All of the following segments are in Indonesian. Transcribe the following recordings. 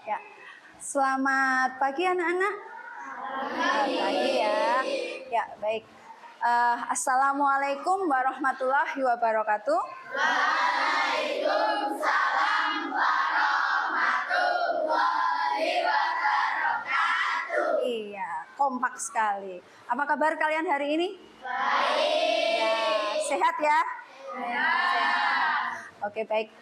Ya, selamat pagi anak-anak. Selamat pagi ya. Ya, baik. Assalamualaikum warahmatullahi wabarakatuh. Waalaikumsalam warahmatullahi wabarakatuh. Iya, kompak sekali. Apa kabar kalian hari ini? Baik. Ya, sehat ya? Sehat. Oke, baik.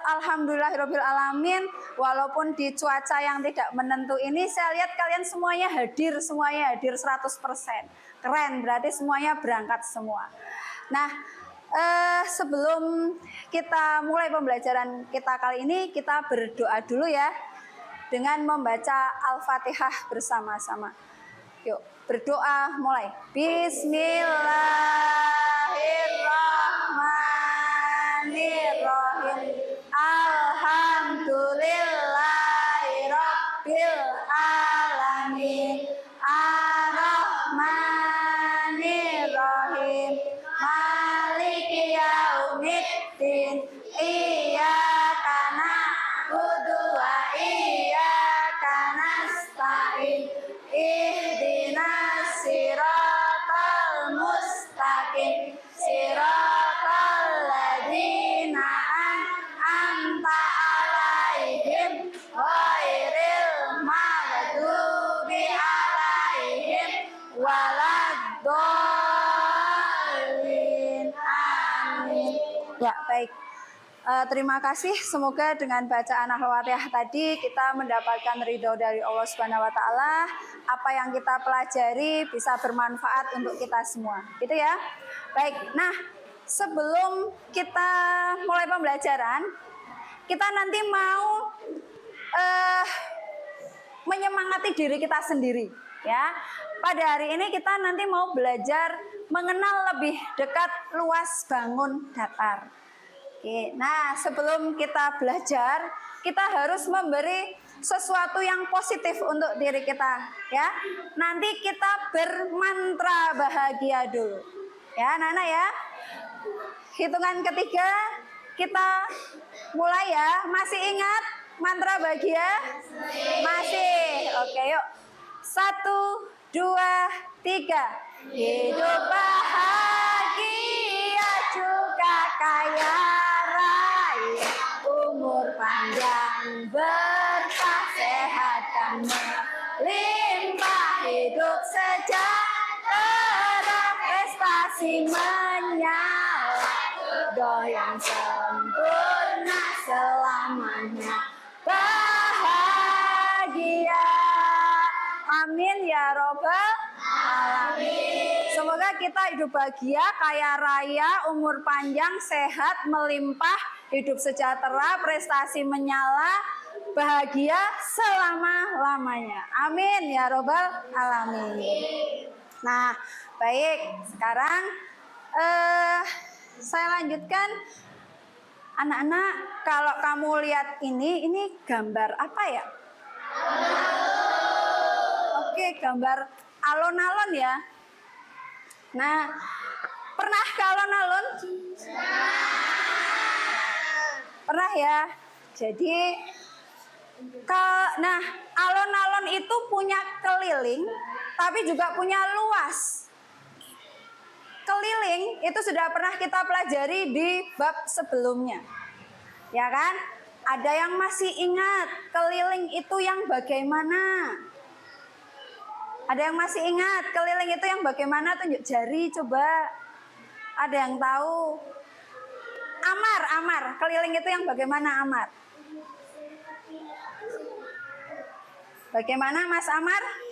Alhamdulillahirabbil alamin. Walaupun di cuaca yang tidak menentu ini, saya lihat kalian semuanya hadir 100%. Keren, berarti semuanya berangkat semua. Nah, sebelum kita mulai pembelajaran kita kali ini, kita berdoa dulu ya dengan membaca Al-Fatihah bersama-sama. Yuk, berdoa mulai. Bismillahirrahmanirrahim. Alhamdulillahirabbil alamin. Ar-Rahmanirrahim. Maliki yaumiddin. Iyyaka na'budu wa iyyaka nasta'in. Ihdinas siratal mustaqim. Siratal ladzina an'amta 'alaihim ghairil maghdubi 'alaihim waladdallin. Amin. Ya, baik. Terima kasih. Semoga dengan bacaan Al-Fatihah tadi kita mendapatkan ridho dari Allah Subhanahu wa taala. Apa yang kita pelajari bisa bermanfaat untuk kita semua. Gitu ya. Baik. Nah, sebelum kita mulai pembelajaran, kita nanti mau menyemangati diri kita sendiri, ya. Pada hari ini kita nanti mau belajar mengenal lebih dekat luas bangun datar. Oke, nah sebelum kita belajar, kita harus memberi sesuatu yang positif untuk diri kita, ya. Nanti kita bermantra bahagia dulu, ya, anak-anak ya. Hitungan ketiga, kita mulai ya. Masih ingat mantra bahagia? Masih. Oke, yuk. 1, 2, 3. Hidup bahagia juga kaya raya, umur panjang berkah sehat dan melimpah, hidup sejahtera, prestasi menyala, doa yang sempurna selamanya bahagia. Amin ya robbal alamin. Semoga kita hidup bahagia, kaya raya, umur panjang, sehat, melimpah, hidup sejahtera, prestasi menyala, bahagia selama-lamanya. Amin ya robbal alamin. Nah, baik. Sekarang saya lanjutkan. Anak-anak, kalau kamu lihat ini gambar apa ya? Oke, gambar alon-alon ya. Nah, pernah ke alon-alon? Pernah ya. Jadi, nah, alon-alon itu punya keliling, tapi juga punya luas. Keliling itu sudah pernah kita pelajari di bab sebelumnya, ya kan? Ada yang masih ingat keliling itu yang bagaimana? Ada yang masih ingat keliling itu yang bagaimana? Tunjuk jari coba. Ada yang tahu? Amar, keliling itu yang bagaimana Amar? Bagaimana Mas Amar?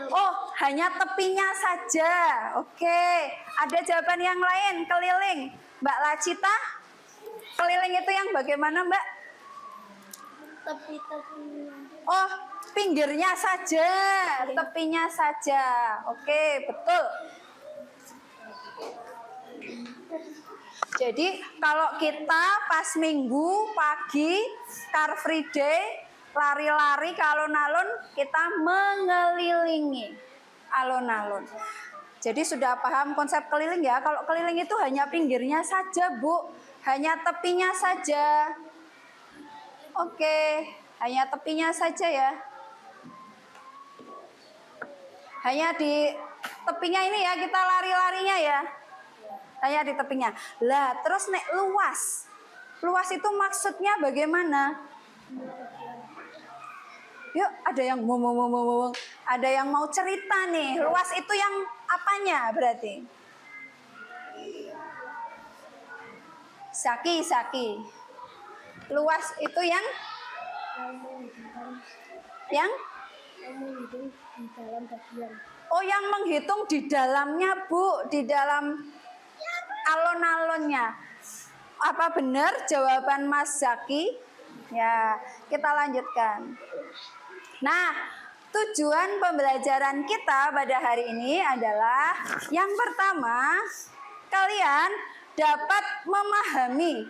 Oh, hanya tepinya saja. Oke, ada jawaban yang lain, keliling. Mbak Lacita, keliling itu yang bagaimana Mbak? Tepi-tepinya. Oh, pinggirnya saja, tepinya saja. Oke, betul. Jadi kalau kita pas minggu pagi, Car Free Day, lari-lari ke alun-alun, kita mengelilingi alun-alun. Jadi sudah paham konsep keliling ya. Kalau keliling itu hanya pinggirnya saja, Bu. Hanya tepinya saja. Oke, hanya tepinya saja ya. Hanya di tepinya ini ya, kita lari-larinya ya. Hanya di tepinya. Lah, terus nek luas. Luas itu maksudnya bagaimana? Yuk, ada yang ngomong, ada yang mau cerita nih. Luas itu yang apanya berarti? Saki. Luas itu yang Oh, yang menghitung di dalamnya, Bu, di dalam alon-alonnya. Apa benar jawaban Mas Zaki? Ya, kita lanjutkan. Nah, tujuan pembelajaran kita pada hari ini adalah yang pertama, kalian dapat memahami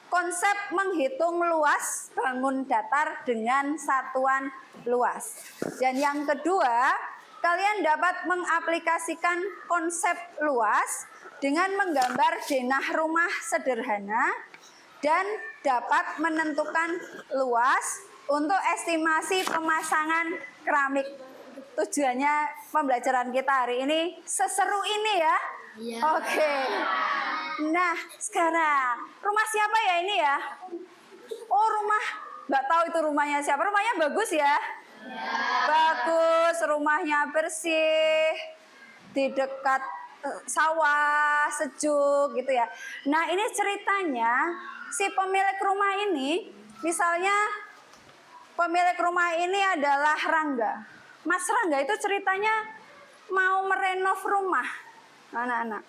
konsep menghitung luas bangun datar dengan satuan luas. Dan yang kedua, kalian dapat mengaplikasikan konsep luas dengan menggambar denah rumah sederhana dan dapat menentukan luas untuk estimasi pemasangan keramik. Tujuannya pembelajaran kita hari ini seseru ini ya. Iya. Oke. Nah, sekarang rumah siapa ya ini ya? Oh, rumah, nggak tahu itu rumahnya siapa. Rumahnya bagus ya? Bagus, rumahnya bersih, di dekat sawah, sejuk gitu ya. Nah, ini ceritanya si pemilik rumah ini, misalnya pemilik rumah ini adalah Rangga. Mas Rangga itu ceritanya mau merenov rumah, anak-anak.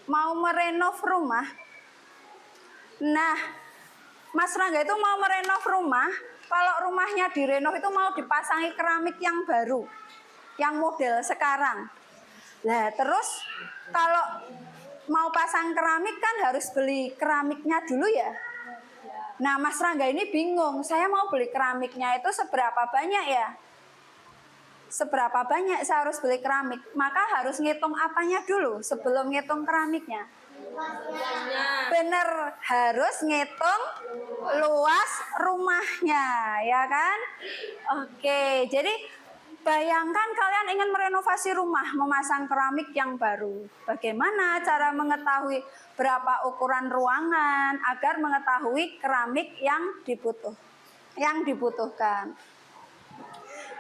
Mau merenov rumah. Nah, Mas Rangga itu mau merenov rumah. Kalau rumahnya direnov itu mau dipasangi keramik yang baru, yang model sekarang. Nah, terus kalau mau pasang keramik kan harus beli keramiknya dulu ya. Nah, Mas Rangga ini bingung, saya mau beli keramiknya itu seberapa banyak ya? Seberapa banyak saya harus beli keramik? Maka harus ngitung apanya dulu sebelum ngitung keramiknya? Bener, harus ngitung luas rumahnya, ya kan? Oke, jadi bayangkan kalian ingin merenovasi rumah, memasang keramik yang baru. Bagaimana cara mengetahui berapa ukuran ruangan agar mengetahui keramik yang dibutuhkan?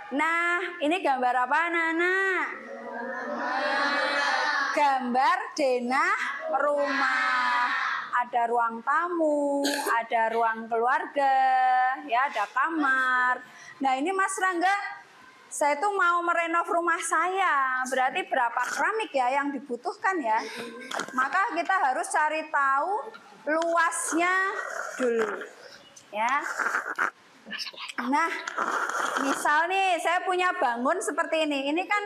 Nah, ini gambar apa, anak-anak? Gambar denah rumah. Ada ruang tamu, ada ruang keluarga, ya, ada kamar. Nah, ini Mas Rangga, saya tuh mau merenov rumah saya. Berarti berapa keramik ya yang dibutuhkan ya? Maka kita harus cari tahu luasnya dulu. Ya. Nah, misal nih saya punya bangun seperti ini. Ini kan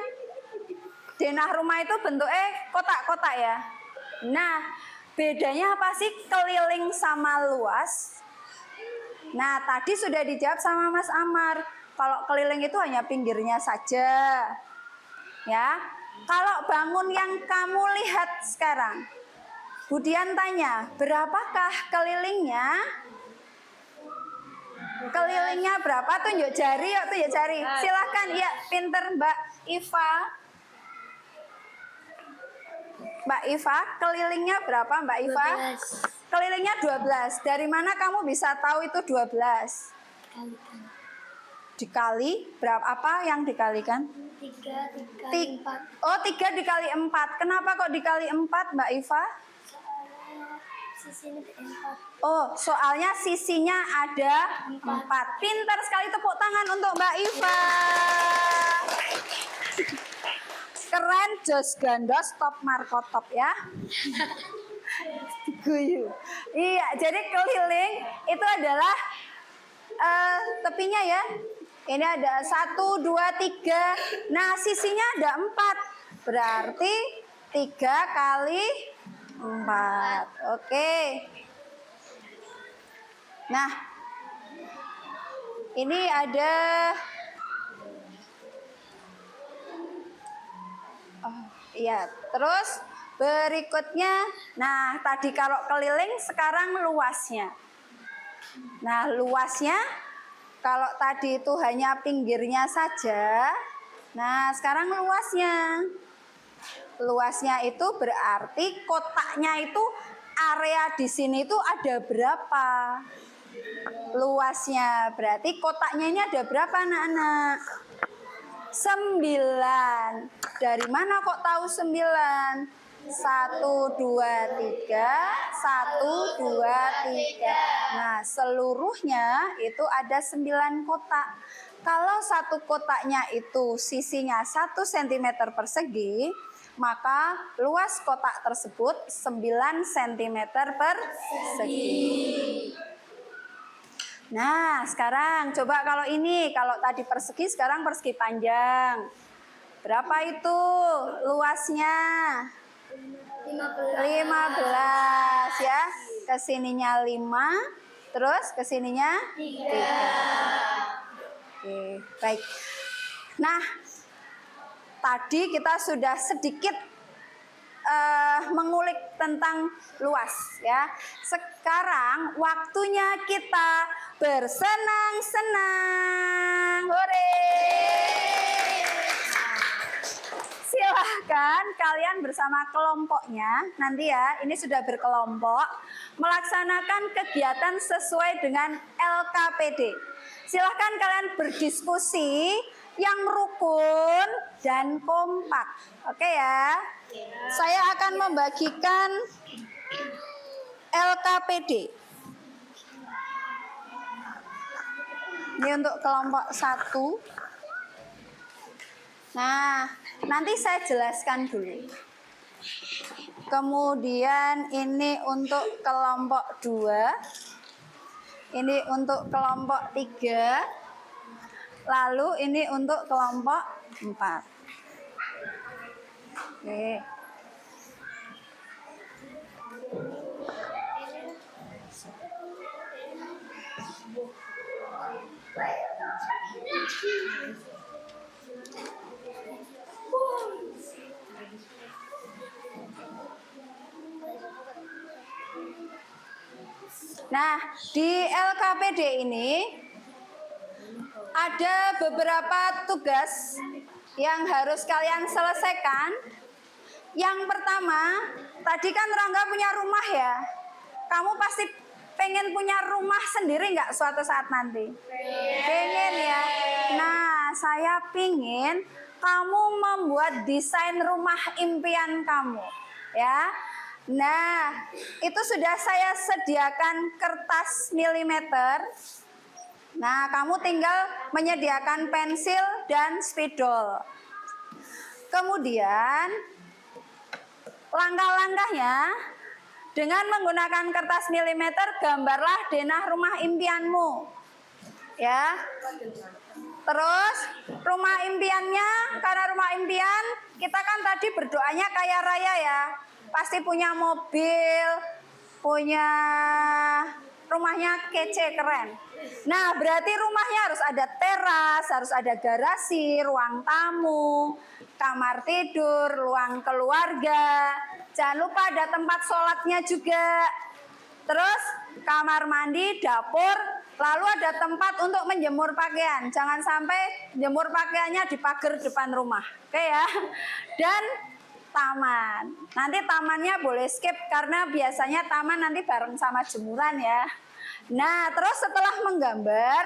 denah rumah itu bentuknya kotak-kotak ya. Nah, bedanya apa sih keliling sama luas? Nah, tadi sudah dijawab sama Mas Amar. Kalau keliling itu hanya pinggirnya saja. Ya. Kalau bangun yang kamu lihat sekarang, Budian tanya, berapakah kelilingnya? Kelilingnya berapa? Tunjuk jari, yuk tunjuk jari. Silahkan, ya, pinter Mbak Iva. Mbak Iva, kelilingnya berapa Mbak Iva? 12. Kelilingnya 12. Dari mana kamu bisa tahu itu 12? Dikali berapa? Apa yang dikalikan? 3 dikali 4. Oh, 3 dikali 4. Kenapa kok dikali 4 Mbak Iva? Sisinya 4. Oh, soalnya sisinya ada 4. Pintar sekali, tepuk tangan untuk Mbak Iva. Keren, jos gandos, top markotop ya. Guyu. Iya, jadi keliling itu adalah tepinya ya. Ini ada 1, 2, 3. Nah, sisinya ada 4. Berarti 3 kali 4. Oke. Nah, ini ada iya, terus berikutnya, nah tadi kalau keliling, sekarang luasnya. Nah, luasnya Kalau tadi itu hanya pinggirnya saja, nah sekarang luasnya. Luasnya itu berarti kotaknya itu area di sini itu ada berapa? Luasnya berarti kotaknya ini ada berapa anak-anak? 9. Dari mana kok tahu 9? 1, 2, 3, 1, 2, 3. Nah, seluruhnya itu ada 9 kotak. Kalau satu kotaknya itu sisinya 1 cm persegi, maka luas kotak tersebut 9 cm persegi. Nah, sekarang coba kalau ini, kalau tadi persegi, sekarang persegi panjang. Berapa itu luasnya? 15 ya. Kesininya 5, terus kesininya 3. Oke, baik. Nah, tadi kita sudah sedikit mengulik tentang luas ya. Sekarang waktunya kita bersenang-senang. Hore! Silahkan kalian bersama kelompoknya nanti ya, ini sudah berkelompok, melaksanakan kegiatan sesuai dengan LKPD. Silahkan kalian berdiskusi yang rukun dan kompak. Oke ya. Saya akan membagikan LKPD. Ini untuk kelompok 1. Nah, nanti saya jelaskan dulu. Kemudian ini untuk kelompok 2. Ini untuk kelompok 3. Lalu ini untuk kelompok 4. Oke. Nah, di LKPD ini ada beberapa tugas yang harus kalian selesaikan. Yang pertama, tadi kan Rangga punya rumah ya. Kamu pasti pengen punya rumah sendiri nggak suatu saat nanti? Pengen ya. Nah, saya pingin kamu membuat desain rumah impian kamu, ya. Nah, itu sudah saya sediakan kertas milimeter. Nah, kamu tinggal menyediakan pensil dan spidol. Kemudian, langkah-langkahnya, dengan menggunakan kertas milimeter, gambarlah denah rumah impianmu. Ya. Terus, rumah impiannya, karena rumah impian, kita kan tadi berdoanya kaya raya ya. Pasti punya mobil, punya rumahnya kece, keren. Nah, berarti rumahnya harus ada teras, harus ada garasi, ruang tamu, kamar tidur, ruang keluarga. Jangan lupa ada tempat sholatnya juga. Terus kamar mandi, dapur, lalu ada tempat untuk menjemur pakaian. Jangan sampai jemur pakaiannya di pagar depan rumah. Oke ya. Dan taman. Nanti tamannya boleh skip karena biasanya taman nanti bareng sama jemuran ya. Nah, terus setelah menggambar,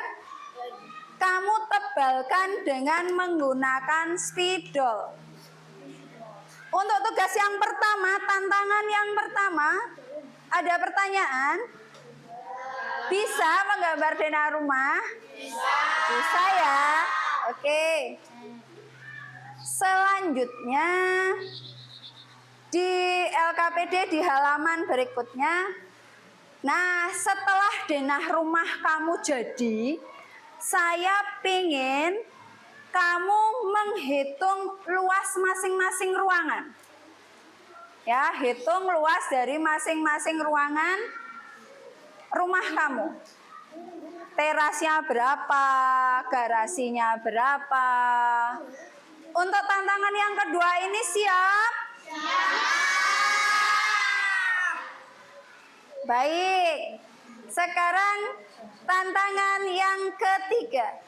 kamu tebalkan dengan menggunakan spidol. Untuk tugas yang pertama, tantangan yang pertama, ada pertanyaan? Bisa menggambar denah rumah? Bisa ya? Oke. Selanjutnya, di LKPD di halaman berikutnya, nah setelah denah rumah kamu jadi, saya pingin kamu menghitung luas masing-masing ruangan. Ya, hitung luas dari masing-masing ruangan rumah kamu. Terasnya berapa, garasinya berapa. Untuk tantangan yang kedua ini siap? Siap. Baik. Sekarang tantangan yang ketiga.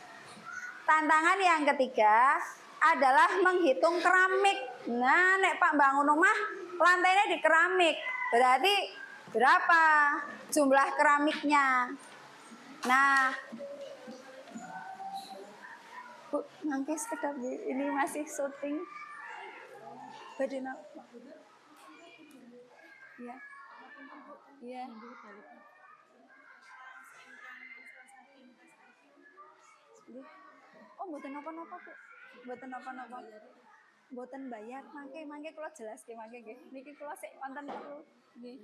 Tantangan yang ketiga adalah menghitung keramik. Nah, nek Pak bangun rumah lantainya di keramik. Berarti berapa jumlah keramiknya? Nah, Bu, mangke sekedap Bu. Ini masih syuting. Badina. Iya. Iya. Oh, mboten napa-napa, Bu. Mboten napa-napa. Mboten bayar. Mangke kula jelaske mangke nggih. Niki kula sik wonten perlu. Nggih.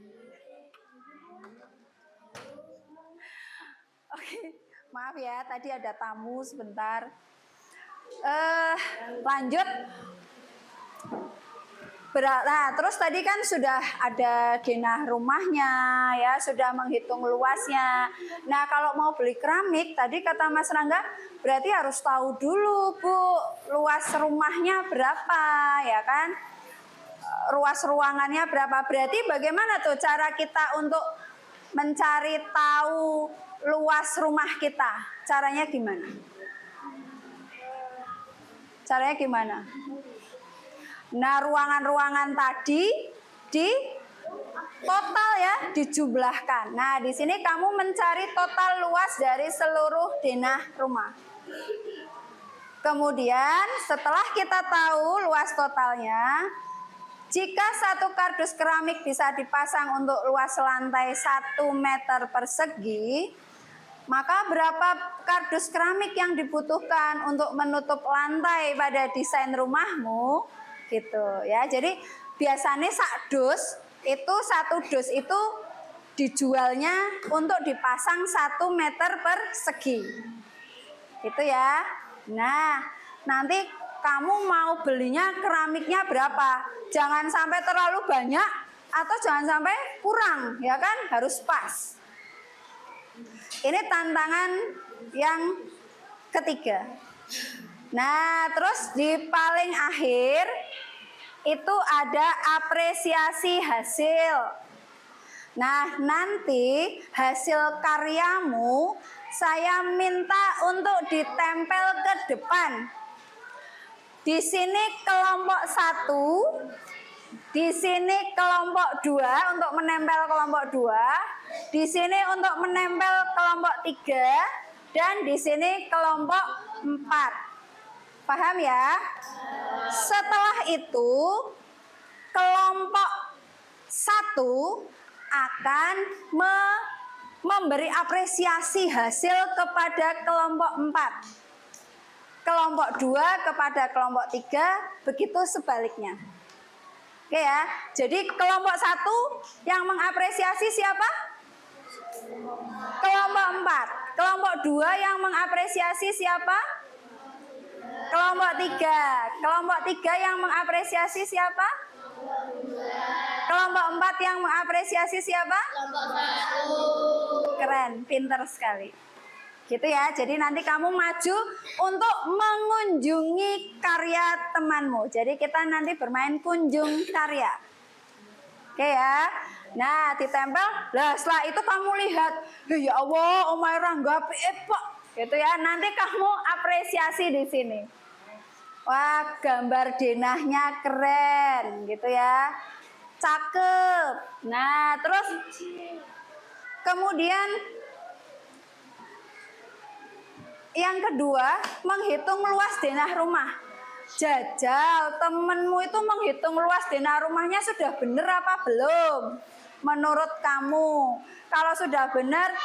Oke. Maaf ya, tadi ada tamu sebentar. Lanjut. Nah, terus tadi kan sudah ada denah rumahnya, ya, sudah menghitung luasnya. Nah, kalau mau beli keramik, tadi kata Mas Rangga, berarti harus tahu dulu, Bu, luas rumahnya berapa, ya kan? Ruas ruangannya berapa? Berarti bagaimana tuh cara kita untuk mencari tahu luas rumah kita? Caranya gimana? Caranya gimana? Nah, ruangan-ruangan tadi di total ya, dijumlahkan. Nah, di sini kamu mencari total luas dari seluruh denah rumah. Kemudian, setelah kita tahu luas totalnya, jika satu kardus keramik bisa dipasang untuk luas lantai 1 meter persegi, maka berapa kardus keramik yang dibutuhkan untuk menutup lantai pada desain rumahmu? Gitu ya. Jadi biasanya satu dus itu dijualnya untuk dipasang 1 meter persegi. Gitu ya. Nah, nanti kamu mau belinya keramiknya berapa? Jangan sampai terlalu banyak atau jangan sampai kurang, ya kan? Harus pas. Ini tantangan yang ketiga. Nah, terus di paling akhir itu ada apresiasi hasil. Nah, nanti hasil karyamu saya minta untuk ditempel ke depan. Di sini kelompok 1, di sini kelompok 2 untuk menempel kelompok 2, di sini untuk menempel kelompok 3, dan di sini kelompok 4. Paham ya? Setelah itu kelompok 1 akan memberi apresiasi hasil kepada kelompok 4. Kelompok 2 kepada kelompok 3, begitu sebaliknya. Oke ya. Jadi kelompok 1 yang mengapresiasi siapa? Kelompok 4. Kelompok 2 yang mengapresiasi siapa? Kelompok 3. Kelompok 3 yang mengapresiasi siapa? Kelompok 4 yang mengapresiasi siapa? Kelompok 1. Keren, pinter sekali. Gitu ya. Jadi nanti kamu maju untuk mengunjungi karya temanmu. Jadi kita nanti bermain kunjung karya. Oke ya. Nah, ditempel. Lah, setelah itu kamu lihat, ya Allah, Omay Rangga Pak. Gitu ya. Nanti kamu apresiasi di sini. Wah, gambar denahnya keren, gitu ya. Cakep. Nah, terus kemudian yang kedua, menghitung luas denah rumah. Jajal, temenmu itu menghitung luas denah rumahnya sudah bener apa belum? Menurut kamu, kalau sudah benar,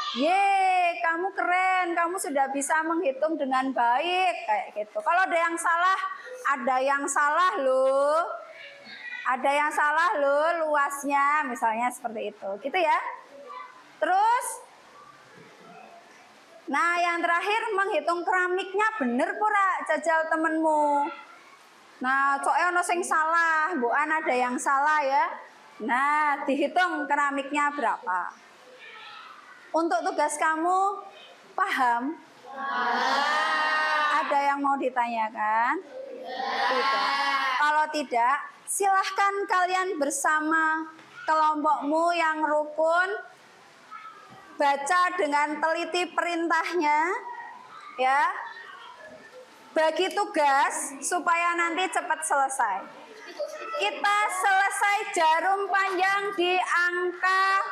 kamu keren, kamu sudah bisa menghitung dengan baik, kayak gitu. Kalau ada yang salah loh. Ada yang salah loh luasnya, misalnya seperti itu, gitu ya. Terus, nah yang terakhir menghitung keramiknya bener pura jajal temenmu. Nah, soalnya ono sing salah, bukan ada yang salah ya. Nah, dihitung keramiknya berapa. Untuk tugas kamu, paham? Ada yang mau ditanyakan? Tidak. Kalau tidak, silahkan kalian bersama kelompokmu yang rukun baca dengan teliti perintahnya, ya. Bagi tugas supaya nanti cepat selesai. Kita selesai jarum panjang di angka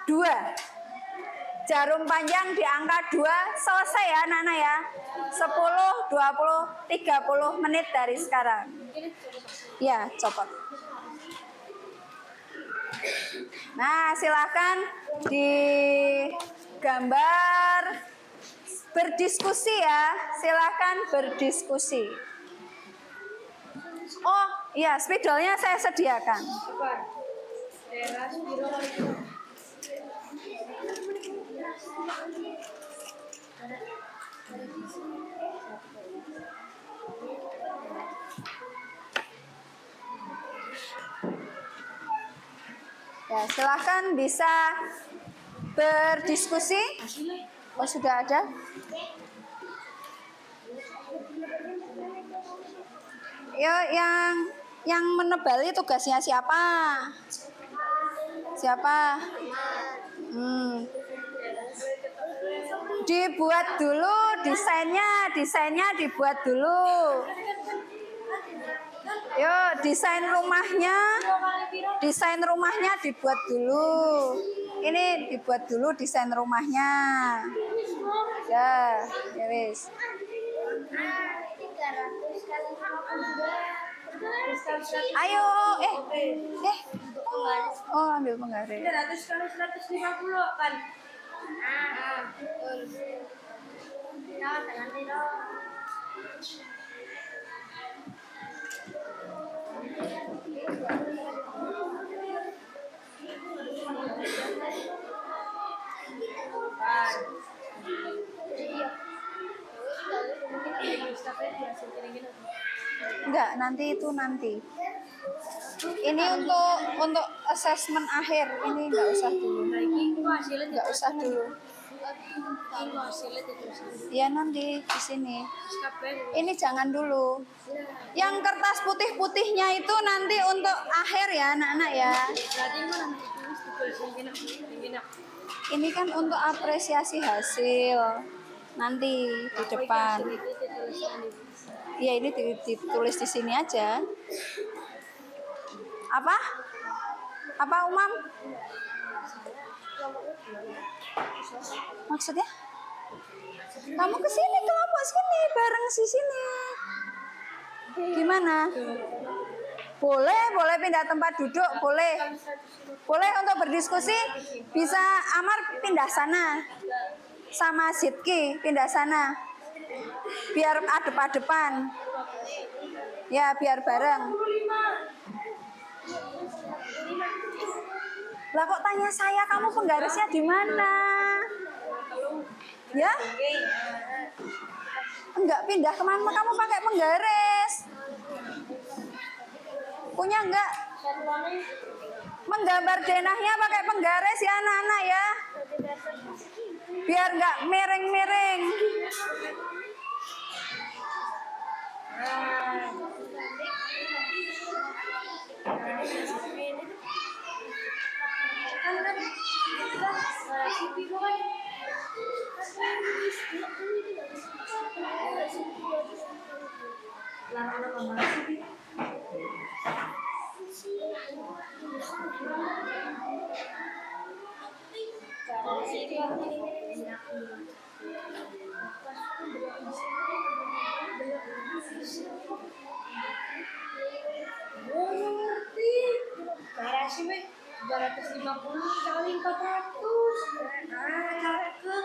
2. Jarum panjang di angka 2 selesai ya anak-anak ya. 10, 20, 30 menit dari sekarang. Ya, copot. Nah, silakan digambar, berdiskusi ya. Silakan berdiskusi. Oh, iya, spidolnya saya sediakan. Ya, silahkan bisa berdiskusi. Oh, sudah ada. Yo, yang menebali tugasnya siapa? Siapa? Dibuat dulu desainnya dibuat dulu. Yo, desain rumahnya dibuat dulu. Ini dibuat dulu desain rumahnya. Ya, ya wis. Ayo, oh ambil penggaris. 300 kali 150 kan. Enggak, nanti. Ini untuk asesmen akhir. Ini enggak usah dulu. Enggak usah dulu. Ya nanti di sini. Ini jangan dulu. Yang kertas putih-putihnya itu nanti untuk akhir ya anak-anak ya. Ini kan untuk apresiasi hasil. Nanti di depan. Ya ini ditulis di sini aja. Apa Umam? Maksudnya? Kamu kesini, kelompok sini, bareng di sini. Gimana? Boleh pindah tempat duduk, boleh. Boleh untuk berdiskusi, bisa Amar pindah sana. Sama Zidki pindah sana. Biar adep-adepan. Ya, biar bareng. Lah kok tanya saya, kamu penggarisnya di mana? Ya? Enggak pindah kemana, kamu pakai penggaris. Punya enggak? Menggambar denahnya pakai penggaris ya anak-anak ya. Biar enggak miring-miring. Garasi 250 kali 400. Cara ke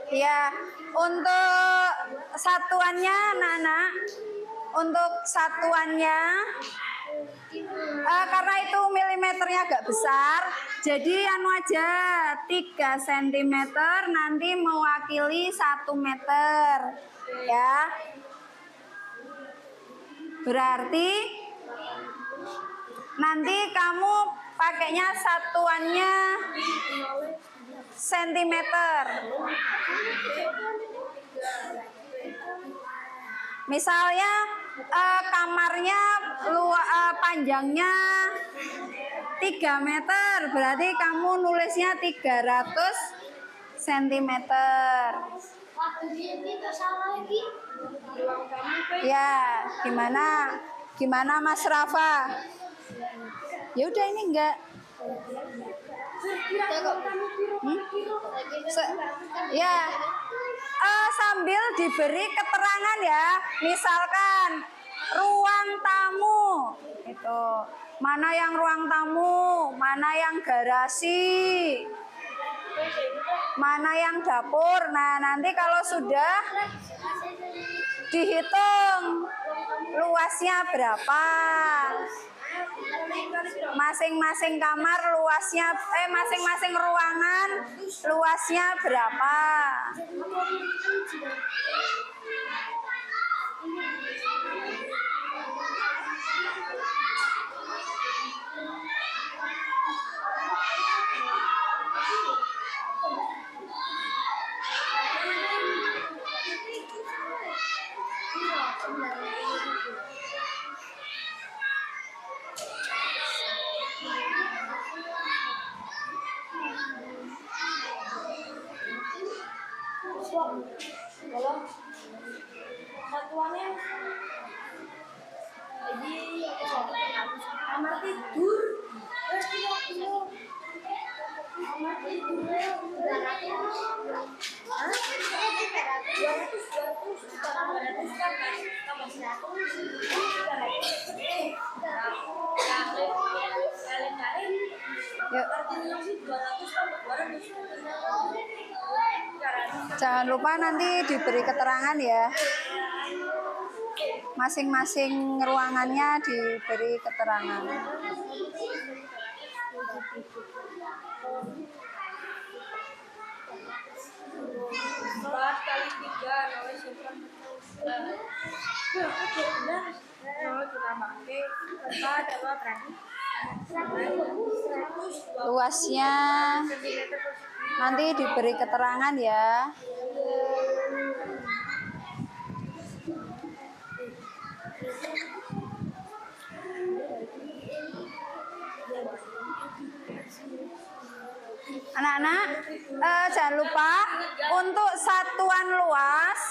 Ya, untuk satuannya anak-anak, untuk satuannya karena itu milimeternya agak besar, jadi anu aja 3 cm nanti mewakili 1 meter ya. Berarti nanti kamu pakainya satuannya sentimeter. Misalnya kamarnya panjangnya 3 meter, berarti kamu nulisnya 300 cm. Ya, gimana Mas Rafa? Ya udah ini enggak. Ya, sambil diberi keterangan ya, misalkan ruang tamu itu mana yang ruang tamu, mana yang garasi, mana yang dapur. Nah nanti kalau sudah dihitung luasnya berapa, masing-masing kamar luasnya masing-masing ruangan luasnya berapa. Kalau satuannya jadi kamar tidur terus kamar tidurnya 200. Jangan lupa nanti diberi keterangan ya. Masing-masing ruangannya diberi keterangan. 4 kali 3 luasnya nanti diberi keterangan ya. Anak-anak, jangan lupa untuk satuan luas,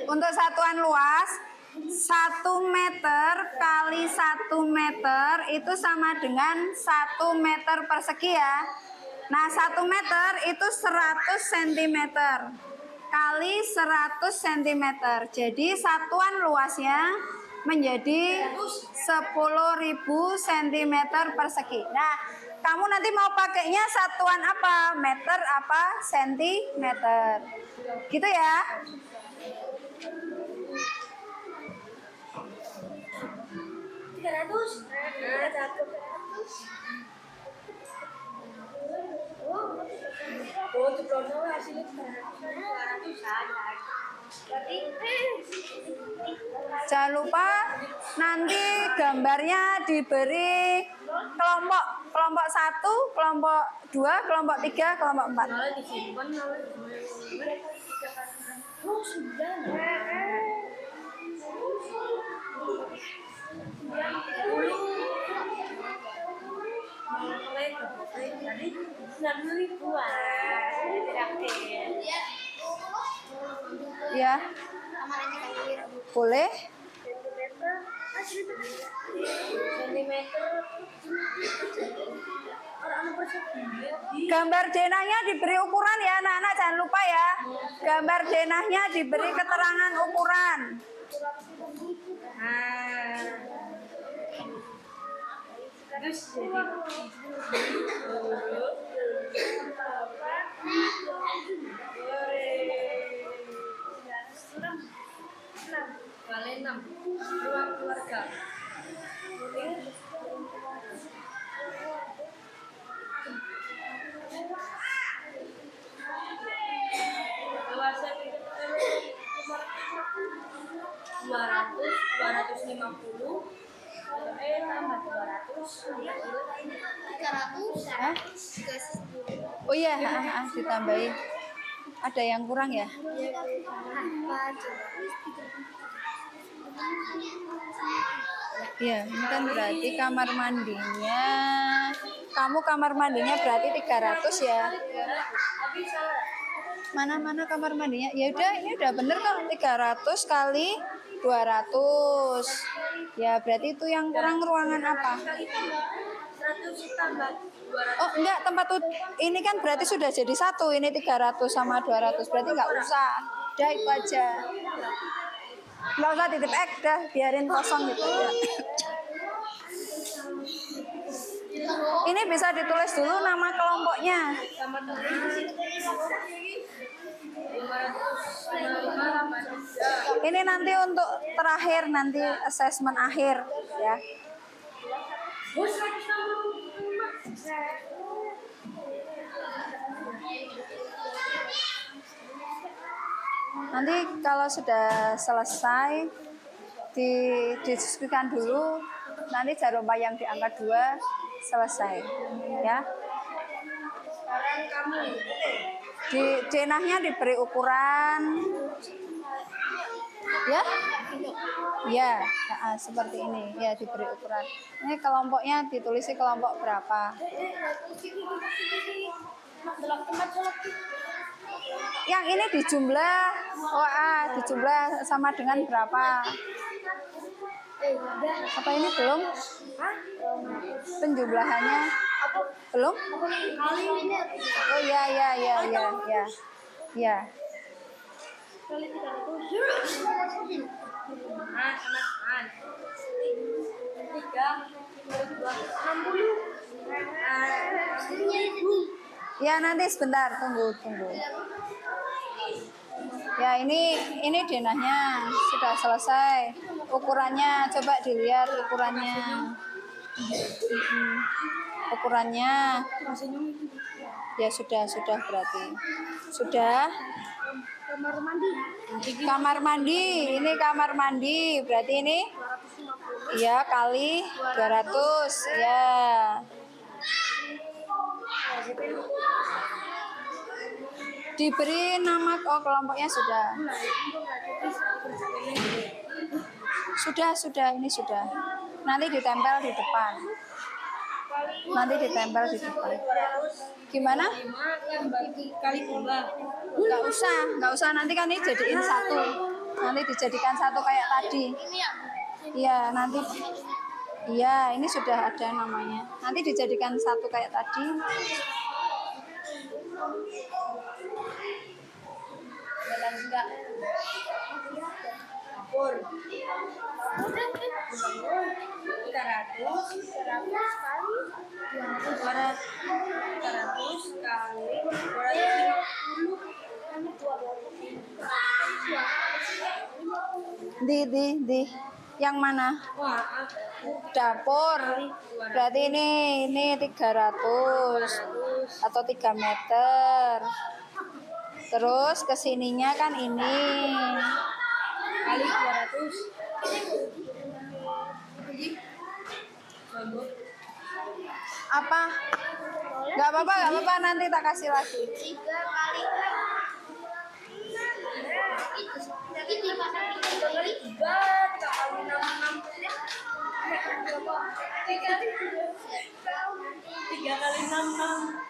untuk satuan luas 1 meter kali 1 meter itu sama dengan 1 meter persegi ya. Nah 1 meter itu 100 cm kali 100 cm. Jadi satuan luasnya menjadi 10.000 cm persegi. Nah kamu nanti mau pakainya satuan apa? Meter apa? Sentimeter. Gitu ya. Jangan lupa nanti gambarnya diberi kelompok 1, kelompok 2, kelompok 3, kelompok 4. Ya, boleh. Gambar denahnya diberi ukuran ya anak-anak, jangan lupa ya. Gambar denahnya diberi keterangan ukuran. kali 6 ruang keluarga. Luasnya 250 tambah 200 300. Hah? Oh iya, ditambahin. Ada yang kurang ya? Iya, ini kan berarti kamar mandinya. Kamu kamar mandinya berarti 300 ya? Mana kamar mandinya? Ya udah, ini udah bener kok. 300 kali 200. Ya, berarti itu yang kurang ruangan apa? 100 tambah 200. Oh, enggak, ini kan berarti sudah jadi satu. Ini 300 sama 200. Berarti enggak usah. Udah itu aja. Enggak usah titip X, dah biarin kosong gitu aja. Ini bisa ditulis dulu nama kelompoknya. Sama tadi 555 Ini nanti untuk terakhir, nanti asesmen akhir ya. Bos 165. Nanti kalau sudah selesai didiskusikan dulu. Nanti jarum yang di angka 2 selesai ya. Sekarang kamu Di denahnya diberi ukuran ya. Ya, seperti ini ya, diberi ukuran. Ini kelompoknya ditulis kelompok berapa. Yang ini dijumlah, dijumlah sama dengan berapa? Apa ini belum? Penjumlahannya belum? Oh ya. kali 300. Ya, nanti sebentar, tunggu. Ya, ini denahnya sudah selesai. Ukurannya coba dilihat ukurannya. Ukurannya. Ya sudah berarti. Sudah. Kamar mandi, ini kamar mandi. Berarti ini ya kali 200 ya. Diberi nama kelompoknya sudah. Sudah, ini sudah. Nanti ditempel di depan. Gimana? Kali 2. Nggak usah. Nanti kan ini jadiin satu. Nanti dijadikan satu kayak tadi. Iya, nanti. Iya, ini sudah ada namanya. Nanti dijadikan satu kayak tadi. Dapur. 300 kali 250. Di yang mana? Dapur. Berarti ini 300 atau 3 meter. Terus kesininya kan ini Kali 200. apa? Nggak apa-apa, nanti tak kasih lagi. 3 kali 6.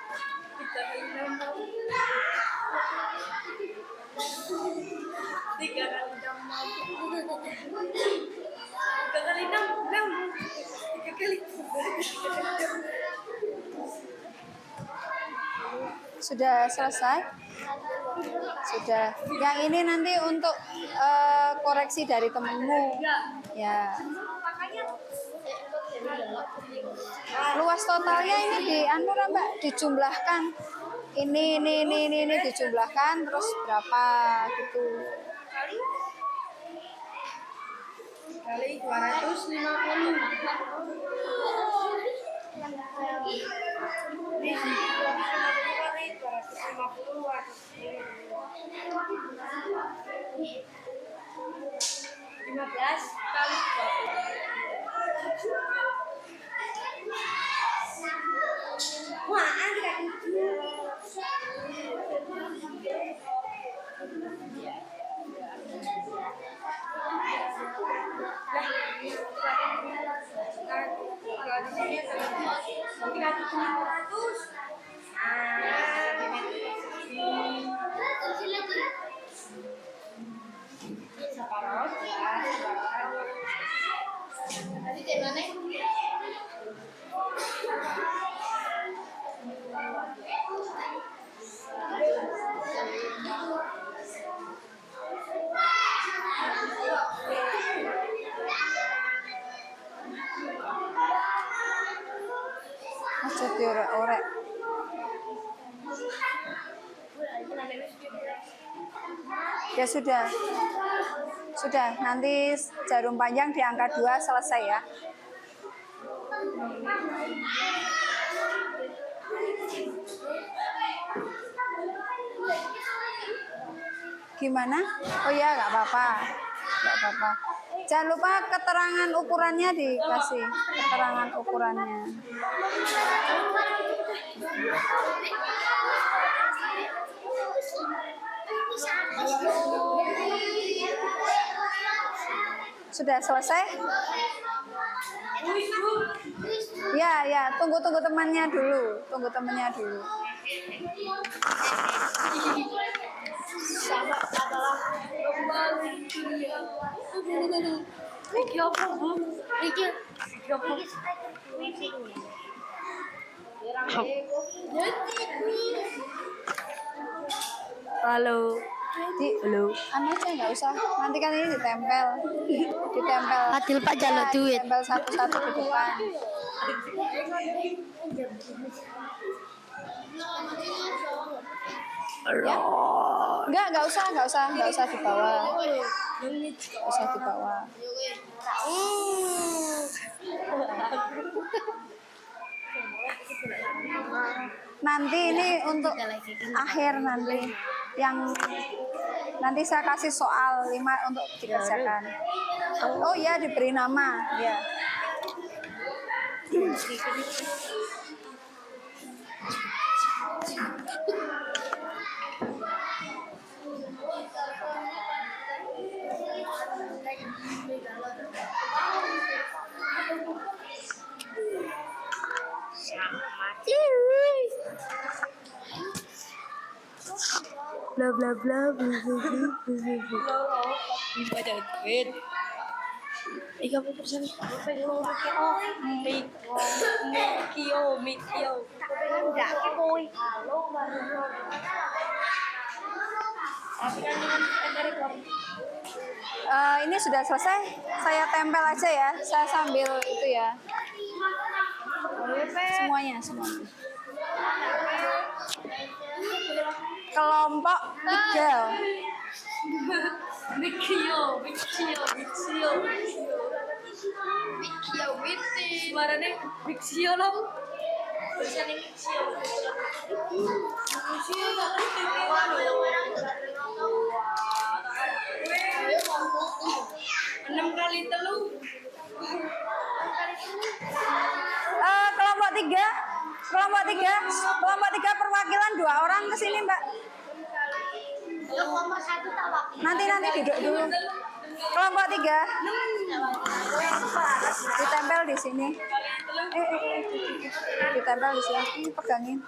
Sudah selesai? Sudah. Yang ini nanti untuk koreksi dari temenmu. Ya. Luas totalnya ini Mbak, dijumlahkan. Ini dijumlahkan terus berapa gitu. kali 250. Ini 250 kali 15 kali 20. Wah, angkat itu. Aja diorek-orek. Ya sudah. Sudah, nanti jarum panjang di angka 2 selesai ya. Gimana? Oh ya, nggak apa-apa. Nggak apa-apa. Jangan lupa keterangan ukurannya dikasih. Keterangan ukurannya. Sudah selesai? Ya, tunggu temannya dulu. Tunggu temannya dulu. Sama adalah kembali dunia. Riki apa, Bu? Riki apa? Halo. Halo. Anu aja nggak usah. Nanti kan ini ditempel. Adil Pak jaluk Ya, duit. ditempel satu-satu di depan. Ya? Nggak usah dibawa. Nggak usah dibawa. Nanti ini untuk akhir nanti yang nanti saya kasih soal 5 untuk dikerjakan. Oh ya, diberi nama ya. Bla bla bla bla bla bla. Ikaw po sa Mikio. Ini sudah selesai. Saya tempel aja ya. Saya sambil itu ya. Semuanya. Kelompok 3. Mikio. Suaranya Mikio lah. Tulisannya Mikio. Enam kali telu. Kelompok tiga perwakilan 2 orang ke sini, Mbak. Nanti duduk dulu. Kelompok 3 ditempel di sini. Ditempel di sini. Ini pegangin.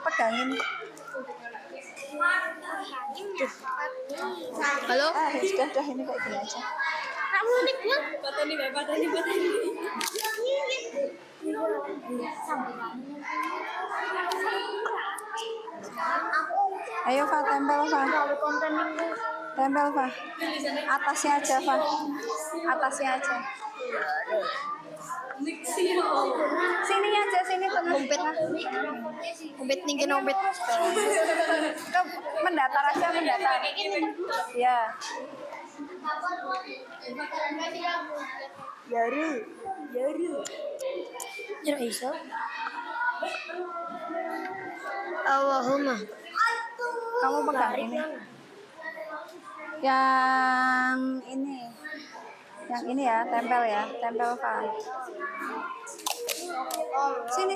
Halo? Sudah ini kayak gini aja. Kamu nih, patani. Ayo, Fa, tempel, Fa. Tempel, Fa. Atasnya aja, Fa. Atasnya aja. Sini aja, sini tengah. Umpet nih kena umpet. Ke mendatar aja, mendatar. Ya. Yaru. Ya iso. Allahumma. Kamu pegang ini. Yang ini ya, tempel ya, tempel Pak. Sini.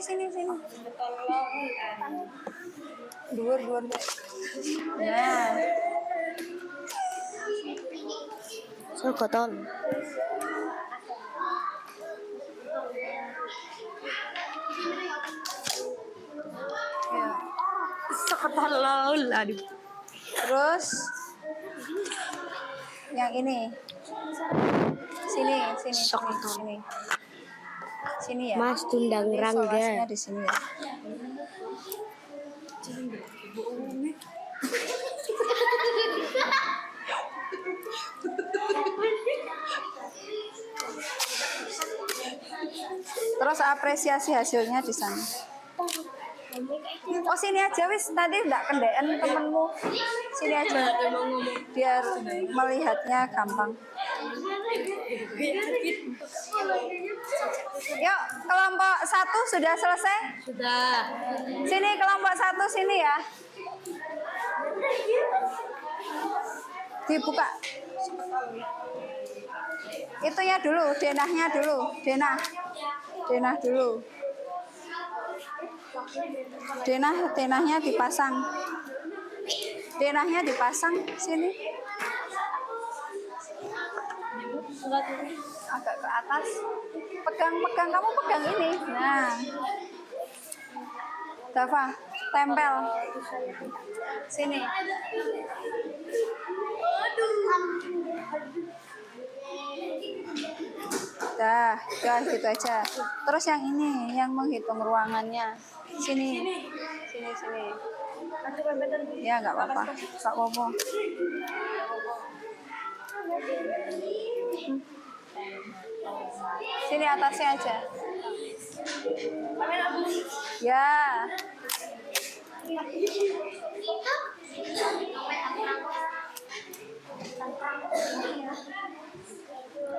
Dua. Nah, Sokoton. ya. Sokoton lol. Aduh. Terus yang ini. Sini. Sini ya. Mas Tundang Ini Rangga. solasinya di sini ya. Terus apresiasi hasilnya di sana. Oh sini aja wis, nanti enggak kendean temenmu. Sini aja biar melihatnya gampang. Yuk, kelompok 1 sudah selesai? Sudah. Sini kelompok 1 sini ya. Dibuka. Itunya dulu, denahnya dulu. Denah dulu. Denahnya dipasang. Denahnya dipasang sini. Agak ke atas. Pegang, kamu pegang ini. Nah. Dava, tempel. Sini. Dah gitu aja. Terus yang ini, yang menghitung ruangannya. Sini. Ya nggak apa-apa. Sini atasnya aja. Ya.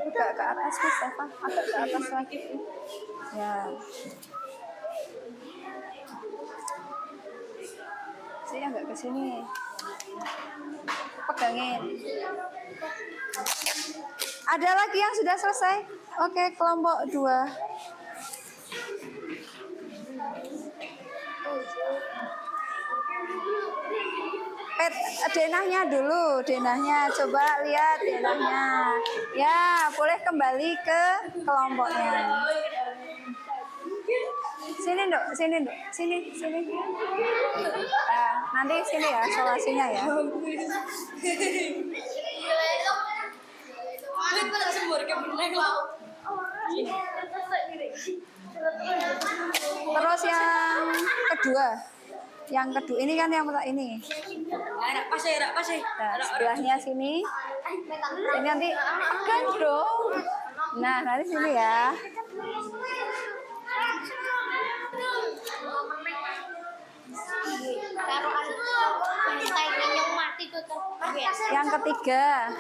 Agak ke atas Mas Eva, agak ke atas lagi. Ya. Sini agak ke sini. Pegangin. Ada lagi yang sudah selesai? Oke, kelompok 2. Denahnya dulu, coba lihat denahnya. Ya, boleh kembali ke kelompoknya. Sini, Dok. Sini. Nanti sini ya, solasinya ya. Terus yang kedua. Ini kan yang ini. Nah, sebelahnya sini. Ini nanti pegang dong. Nah, nanti sini ya. Yang ketiga.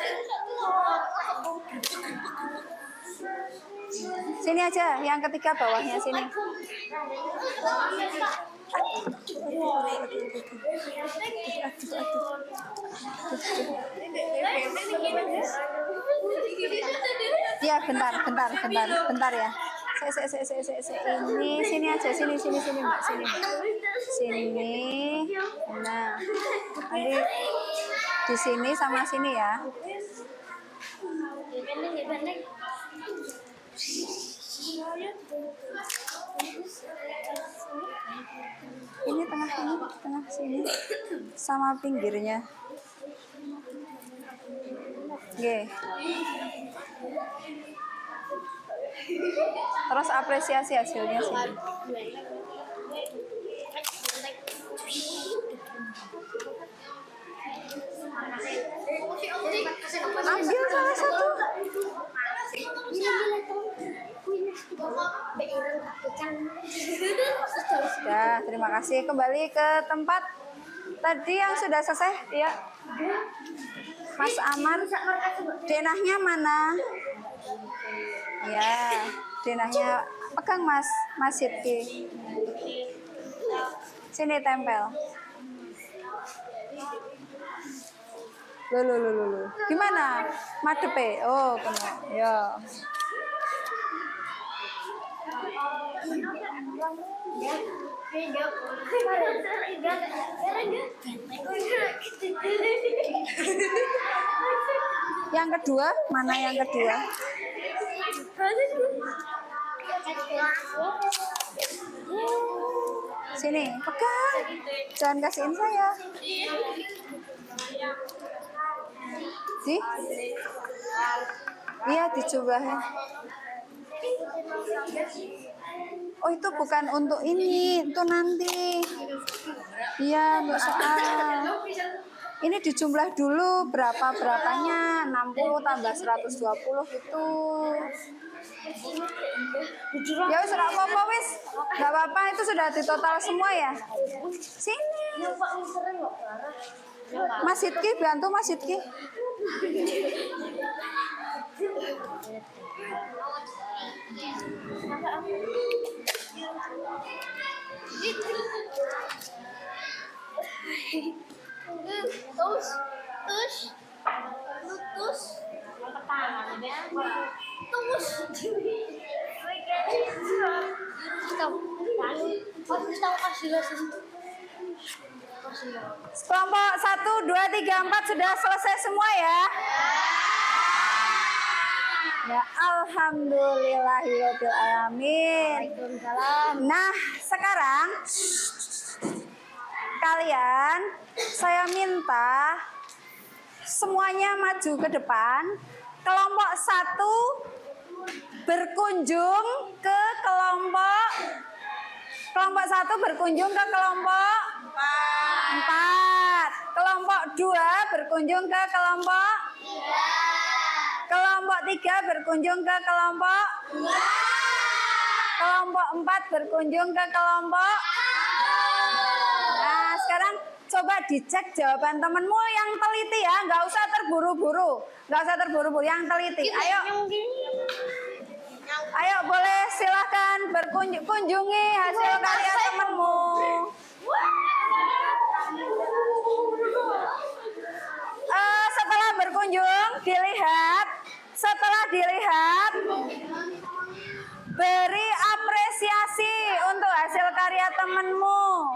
Sini aja, yang ketiga bawahnya sini. Ya, bentar ya. Ini sini aja, sini Mbak, sini. Sini. Nah, nanti di sini sama sini ya. Ini tengah sini sama pinggirnya. Oke. Terus apresiasi hasilnya sini. Ambil salah satu. Ya, terima kasih. Kembali ke tempat tadi yang sudah selesai, ya. Mas Amar, denahnya mana? Ya, denahnya pegang Mas Sidki. Sini tempel. Loh. Gimana? Madepe? Oh, kena. Ya. Yang kedua, mana yang kedua? Sini, pegang. Jangan kasihin saya. Sih? Iya, dicoba ya. Oh, itu bukan untuk ini, itu nanti. Iya, untuk soal. Ini dijumlah dulu berapanya, 60 tambah 120 gitu. Ya wis ora apa-apa wis. Enggak apa-apa, itu sudah ditotal semua ya. Sini. Mas Sidki, bantu Mas Sidki. Kelompok 1, 2, 3, 4 sudah selesai semua ya? Ya, alhamdulillahirabbil alamin. Nah, sekarang kalian saya minta semuanya maju ke depan. Kelompok 1 berkunjung ke kelompok 1 berkunjung ke kelompok 4. Kelompok 2 berkunjung ke kelompok 3 berkunjung ke kelompok kelompok 4 berkunjung ke kelompok. Nah, sekarang coba dicek jawaban temenmu yang teliti ya, nggak usah terburu-buru, yang teliti. Ayo boleh silahkan kunjungi hasil karya temenmu. Setelah berkunjung setelah dilihat beri apresiasi untuk hasil karya temenmu.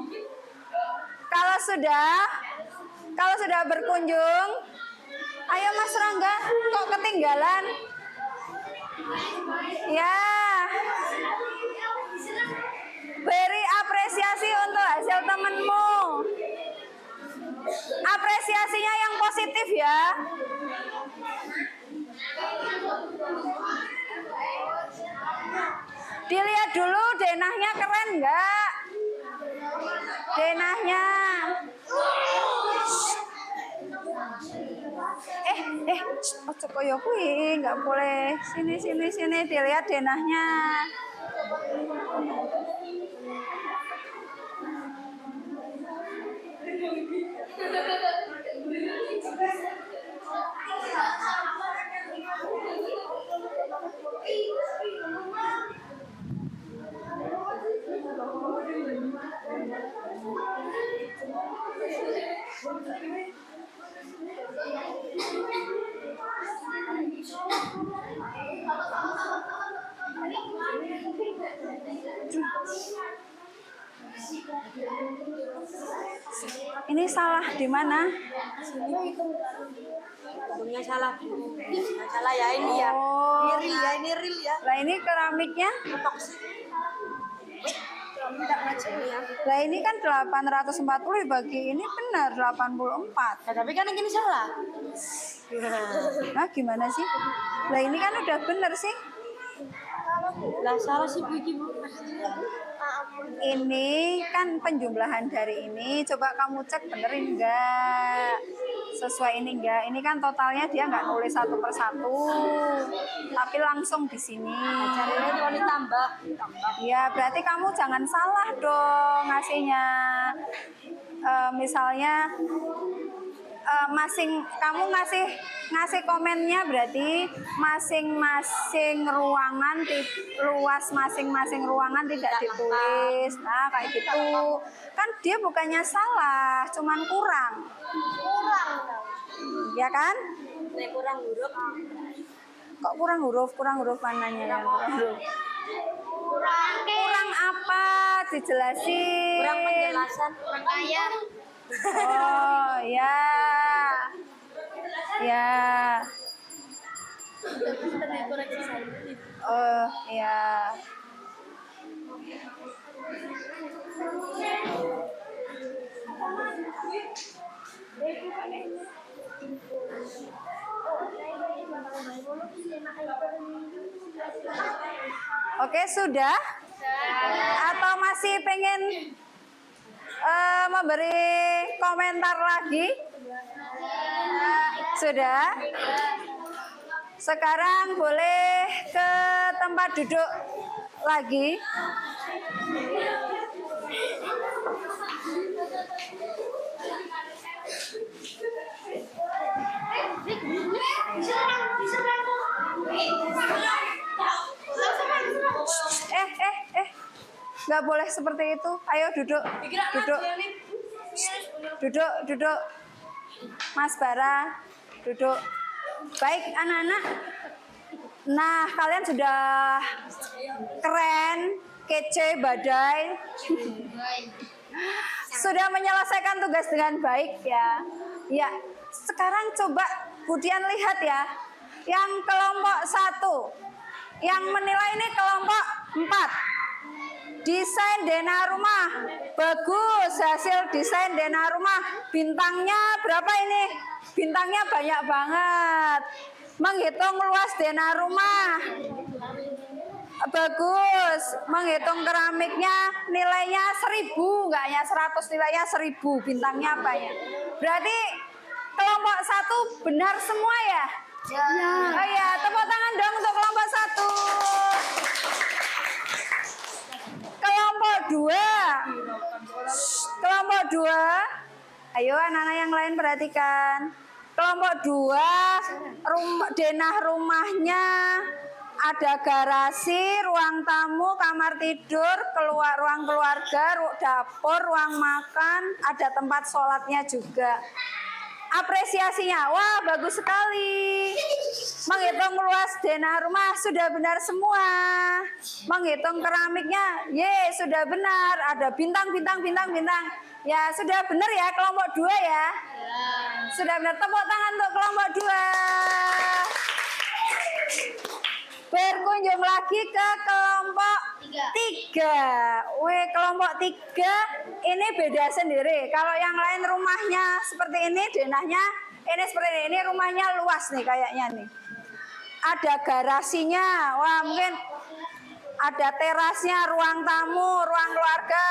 Kalau sudah berkunjung, ayo Mas Rangga, kok ketinggalan? Ya, beri apresiasi untuk hasil temenmu. Apresiasinya yang positif ya. Dilihat dulu denahnya keren nggak? Denahnya. Ojo koyo kuwi, nggak boleh. Sini dilihat denahnya. Ini salah di mana? Hitungnya salah. Nggak salah ya ini ya. Oh. Ini real ya. Lah ini keramiknya? Tidak macam ya. Lah ini kan 840 dibagi ini benar 84. Nah, tapi kan yang ini salah. Nah, gimana sih? Lah ini kan udah bener sih. Lah salah sih Bu. Ini kan penjumlahan dari ini. Coba kamu cek benerin enggak? Sesuai ini enggak? Ini kan totalnya dia enggak nulis satu persatu, tapi langsung di sini. Caranya kalau ditambah. Ya, berarti kamu jangan salah dong ngasihnya. Misalnya kamu ngasih komennya berarti masing-masing ruangan luas masing-masing ruangan tidak ditulis. Nah, kayak gitu. Kan dia bukannya salah, cuman kurang. Ya kan? Kurang huruf. Kok kurang huruf? Kurang huruf mananya ya? Kurang huruf. Kurang apa? Dijelasin. Kurang penjelasan. Kurang kaya. Oh, ya. Ya. Oh, ya. Oke, sudah? Atau masih pengen memberi komentar lagi? Sudah? Sekarang boleh ke tempat duduk lagi. Nggak boleh seperti itu. Ayo duduk, duduk, duduk. Mas Bara, duduk. Baik anak-anak. Nah, kalian sudah keren, kece, badai. Sudah menyelesaikan tugas dengan baik ya. Ya, sekarang coba Budian lihat ya. Yang kelompok 1, yang menilai ini kelompok 4. Desain denah rumah bagus, hasil desain denah rumah. Bintangnya berapa ini? Bintangnya banyak banget. Menghitung luas denah rumah bagus. Menghitung keramiknya nilainya 1000, enggak hanya 100, nilainya 1000. Bintangnya banyak. Berarti kelompok 1 benar semua ya? Ya. Oh ya, tepuk tangan dong untuk kelompok 1. Kelompok 2. Ayo anak-anak yang lain perhatikan. Kelompok 2, denah rumahnya ada garasi, ruang tamu, kamar tidur, ruang keluarga, dapur, ruang makan, ada tempat sholatnya juga. Apresiasinya, wah bagus sekali. Menghitung luas denah rumah sudah benar semua. Menghitung keramiknya, sudah benar. Ada bintang. Ya sudah benar ya kelompok 2 ya. Sudah benar, tepuk tangan untuk kelompok 2. Berkunjung lagi ke kelompok 3. Kelompok 3 ini beda sendiri. Kalau yang lain rumahnya seperti ini, denahnya ini seperti ini. Ini rumahnya luas nih kayaknya nih. Ada garasinya, wah mungkin ada terasnya, ruang tamu, ruang keluarga.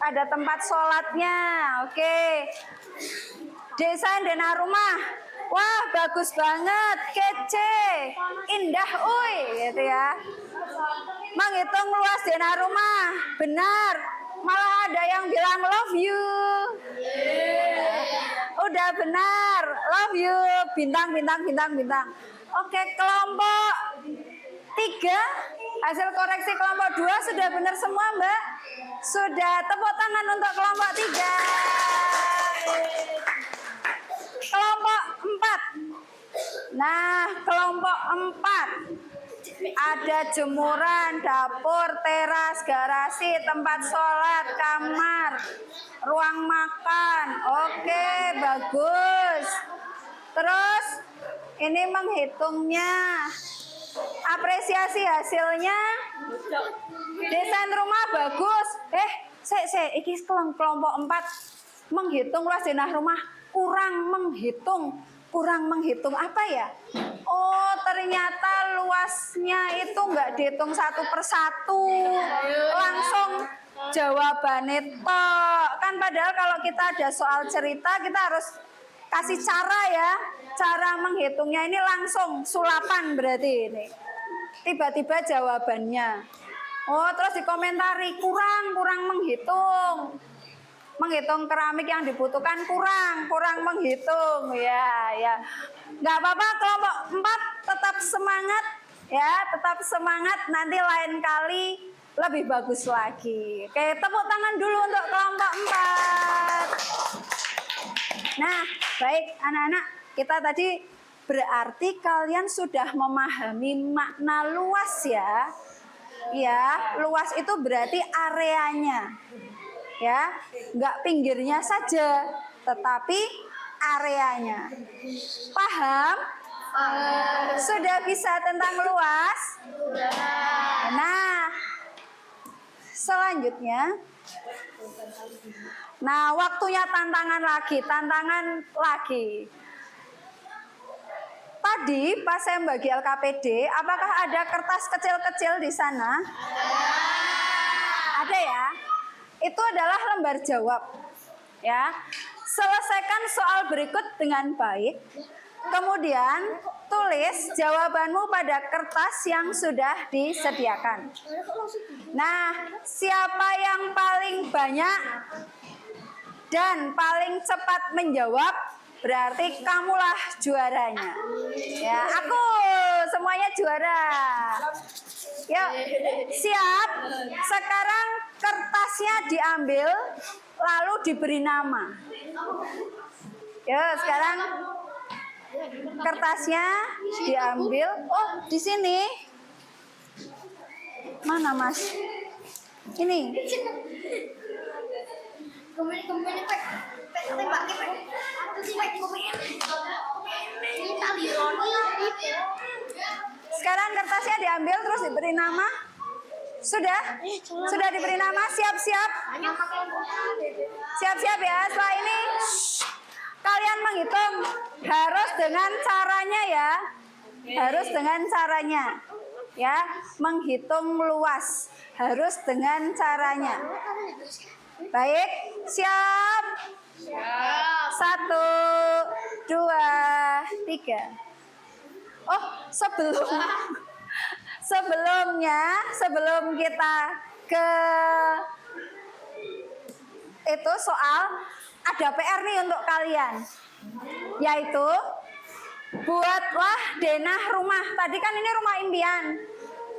Ada tempat sholatnya, oke. Desain denah rumah, wah bagus banget, kece, indah, gitu ya. Menghitung luas denah rumah, benar. Malah ada yang bilang love you. Udah benar, love you, bintang. Oke, kelompok 3, hasil koreksi kelompok 2 sudah benar semua, Mbak. Sudah, tepuk tangan untuk kelompok 3. Kelompok 4. Nah, kelompok 4 ada jemuran, dapur, teras, garasi, tempat sholat, kamar, ruang makan. Oke, bagus. Terus ini menghitungnya. Apresiasi hasilnya. Desain rumah bagus. Iki kelompok 4 menghitung luas denah rumah kurang menghitung apa ya? Oh, ternyata luasnya itu enggak dihitung satu persatu. Langsung jawabannya tok. Kan padahal kalau kita ada soal cerita kita harus kasih cara ya. Cara menghitungnya ini langsung sulapan berarti ini. Tiba-tiba jawabannya. Oh, terus dikomentari kurang menghitung. menghitung keramik yang dibutuhkan kurang menghitung ya. Nggak apa-apa, kelompok 4 tetap semangat ya, tetap semangat, nanti lain kali lebih bagus lagi. Oke, tepuk tangan dulu untuk kelompok 4. Nah, baik anak-anak, kita tadi berarti kalian sudah memahami makna luas ya. Ya, luas itu berarti areanya. Ya, nggak pinggirnya saja, tetapi areanya. Paham? Sudah bisa tentang luas? Nah, selanjutnya, nah waktunya tantangan lagi. Tadi pas saya bagi LKPD, apakah ada kertas kecil-kecil di sana? Ada ya? Itu adalah lembar jawab. Ya. Selesaikan soal berikut dengan baik. Kemudian tulis jawabanmu pada kertas yang sudah disediakan. Nah, siapa yang paling banyak dan paling cepat menjawab, berarti kamulah juaranya. Ya, aku semuanya juara. Yuk, siap. Sekarang kertasnya diambil, lalu diberi nama. Yuk, sekarang kertasnya diambil. Oh, di sini. Mana, Mas? Ini. Sekarang kertasnya diambil terus diberi nama. Sudah diberi nama, siap-siap. Siap-siap ya. Setelah ini kalian menghitung harus dengan caranya ya. Harus dengan caranya. Ya, menghitung luas harus dengan caranya. Baik, siap. 1, 2, 3. Oh, sebelum kita ke itu soal, ada PR nih untuk kalian, yaitu buatlah denah rumah. Tadi kan ini rumah impian,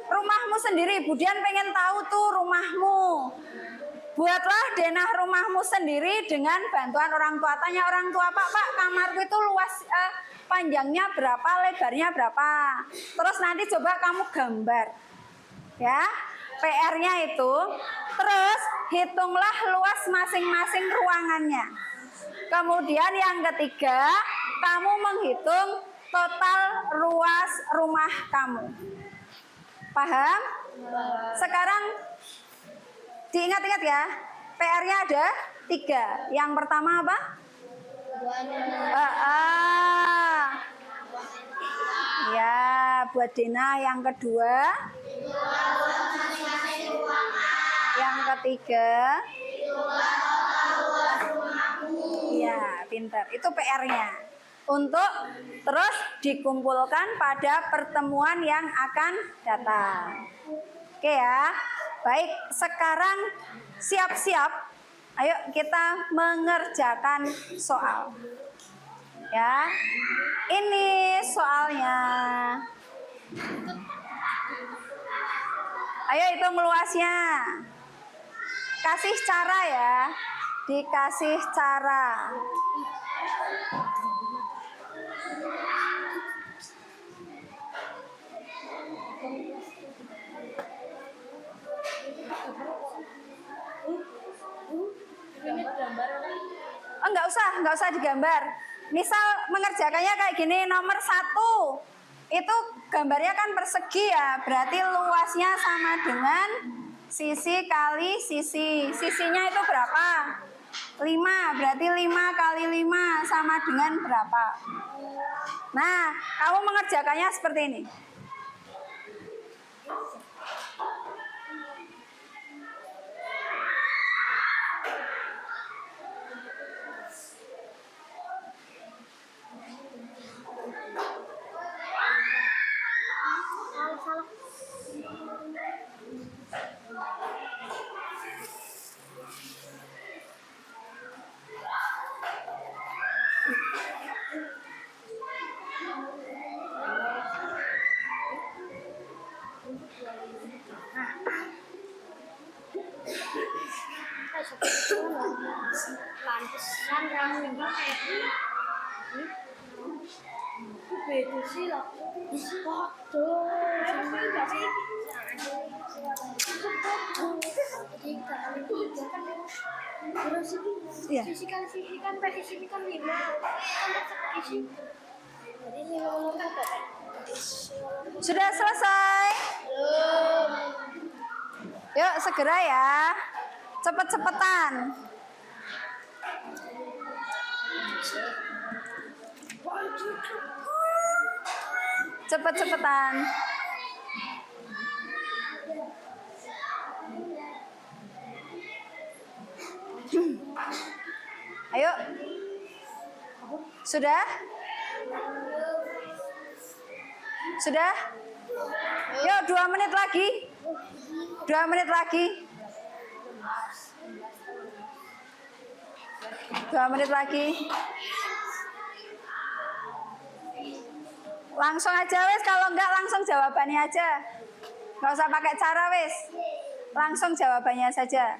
rumahmu sendiri. Budian pengen tahu tuh rumahmu. Buatlah denah rumahmu sendiri dengan bantuan orang tua. Tanya orang tua, Pak, kamarku itu luas, panjangnya berapa, lebarnya berapa. Terus nanti coba kamu gambar. Ya, PR-nya itu. Terus hitunglah luas masing-masing ruangannya. Kemudian yang ketiga, kamu menghitung total luas rumah kamu. Paham? Sekarang diingat-ingat ya, PR-nya ada 3. Yang pertama apa? Ya, buat denah. Yang kedua? Yang ketiga? Ya, pintar. Itu PR-nya. Untuk terus dikumpulkan pada pertemuan yang akan datang. Oke ya. Baik, sekarang siap-siap. Ayo kita mengerjakan soal. Ya. Ini soalnya. Ayo hitung luasnya. Kasih cara ya. Dikasih cara. Oh, nggak usah digambar. Misal mengerjakannya kayak gini, nomor 1 itu gambarnya kan persegi ya, berarti luasnya sama dengan sisi kali sisi. Sisinya itu berapa? 5, berarti 5 kali 5 sama dengan berapa? Nah, kamu mengerjakannya seperti ini. Lantesan rame kayak ini. Beda sih lah. Waduh. Iya. Fisikan presisi kan 5. Jadi ini ngomong kan Sudah selesai? Yuk segera ya. Cepet-cepetan. Cepet-cepetan. Ayo. Sudah? Sudah? Yuk 2 menit lagi. 2 menit lagi. 2 menit lagi. Langsung aja wis, kalau enggak langsung jawabannya aja. Enggak usah pakai cara wis. Langsung jawabannya saja.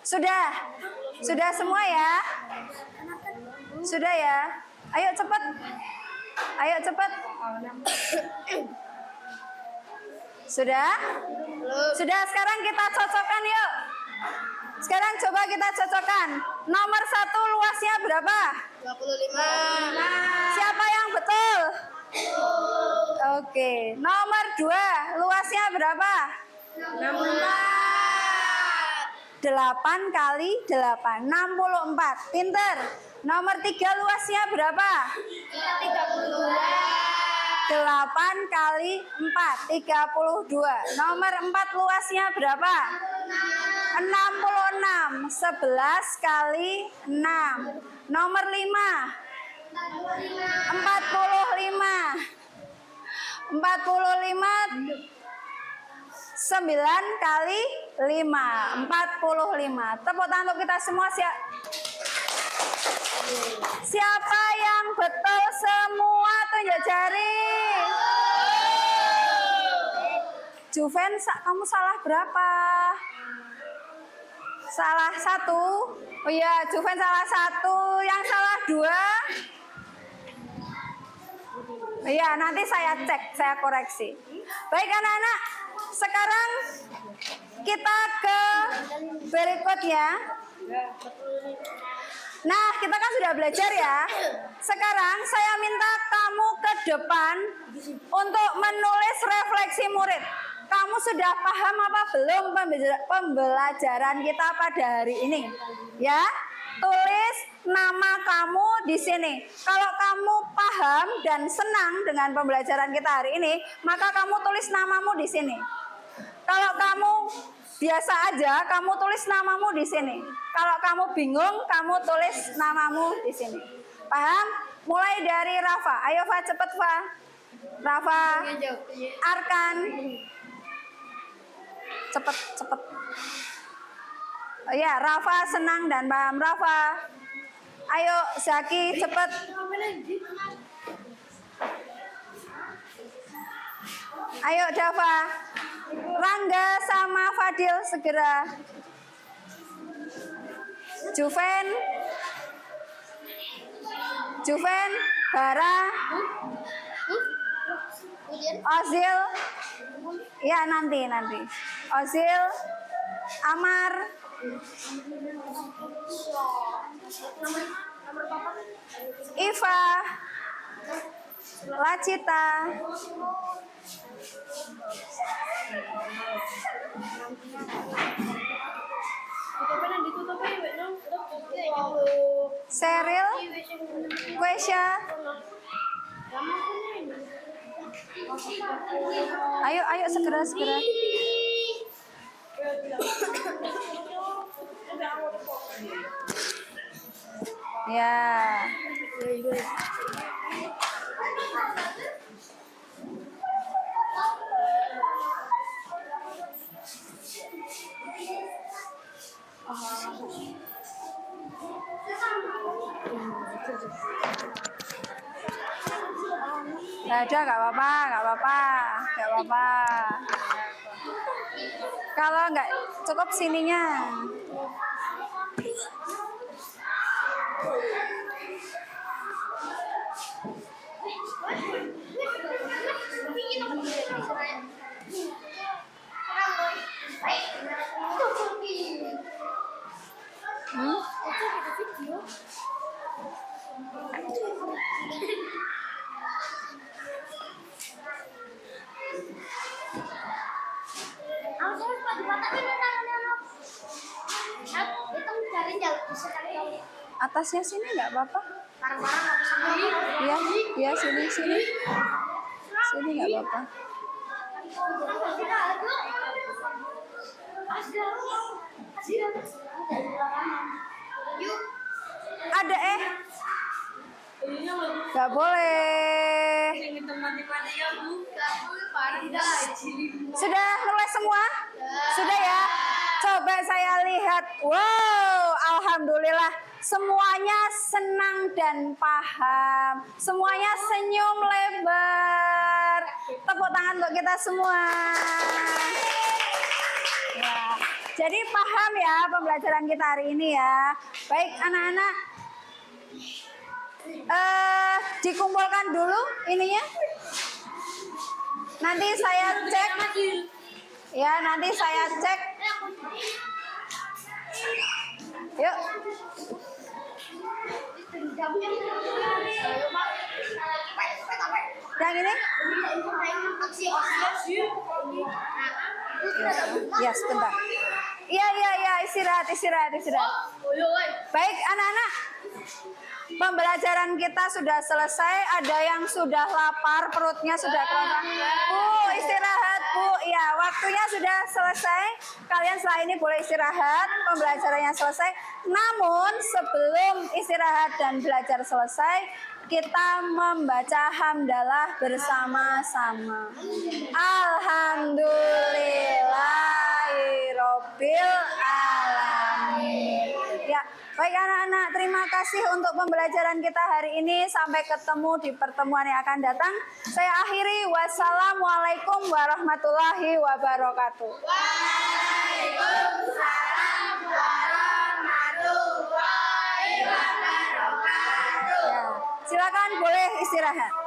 Sudah? Sudah semua ya? Sudah ya? Ayo cepet. Ayo cepet. Sudah? Sudah, sekarang kita cocokkan yuk. Sekarang coba kita cocokkan. Nomor 1 luasnya berapa? 25. Siapa yang betul? Oke. Nomor 2 luasnya berapa? 64. 8 kali 8, 64. Pinter. Nomor 3 luasnya berapa? 8 kali 4, 32. Nomor 4 luasnya berapa? 66. 11 kali 6. Nomor 5. 45. 9 kali 5, 45. Tepuk tangan untuk kita semua. Siapa yang betul semua? Tunjuk jari. Juven, kamu salah berapa? Salah 1. Oh iya, Juven salah 1. Yang salah 2. Iya, nanti saya cek, saya koreksi. Baik anak-anak, sekarang kita ke berikutnya. Nah, kita kan sudah belajar ya. Sekarang saya minta kamu ke depan untuk menulis refleksi murid. Kamu sudah paham apa belum pembelajaran kita pada hari ini? Ya, tulis nama kamu di sini. Kalau kamu paham dan senang dengan pembelajaran kita hari ini, maka kamu tulis namamu di sini. Kalau kamu biasa aja, kamu tulis namamu di sini. Kalau kamu bingung, kamu tulis namamu di sini. Paham? Mulai dari Rafa. Ayo Fa, cepet Fa. Rafa, Arkan. Cepet. Oh ya, Rafa senang dan paham. Rafa. Ayo Zaki, cepet. Ayo Dava. Rangga sama Fadil segera. Juven, Bara, Ozil. Ya nanti. Ozil, Amar, Iva, Lacita, Seril, Quesya. Ayo segera. Ya. Nggak ada, nggak apa-apa, nggak apa-apa, nggak apa-apa. Kalau nggak cukup sininya. Hmm? Atasnya sini nggak apa-apa. Iya, iya sini sini. Sini nggak apa-apa. Ada nggak boleh. Sudah nulis semua? Sudah ya? Coba saya lihat. Wow, alhamdulillah. Semuanya senang dan paham. Semuanya senyum lebar. Tepuk tangan untuk kita semua. Ya, jadi paham ya pembelajaran kita hari ini ya. Baik anak-anak. Dikumpulkan dulu ininya. Nanti saya cek. Ya, nanti saya cek. Yuk. Yang ini? Ya, sebentar. Iya, istirahat. Baik, anak-anak. Pembelajaran kita sudah selesai. Ada yang sudah lapar, perutnya sudah kerontak. Bu, istirahat, Bu. Ya, waktunya sudah selesai. Kalian setelah ini boleh istirahat. Pembelajarannya selesai. Namun, sebelum istirahat dan belajar selesai, kita membaca hamdalah bersama-sama. Alhamdulillahirobbil alamin. Ya, baik anak-anak, terima kasih untuk pembelajaran kita hari ini. Sampai ketemu di pertemuan yang akan datang. Saya akhiri. Wassalamualaikum warahmatullahi wabarakatuh. Waalaikumsalam warahmatullahi wabarakatuh. Ya, silakan boleh istirahat.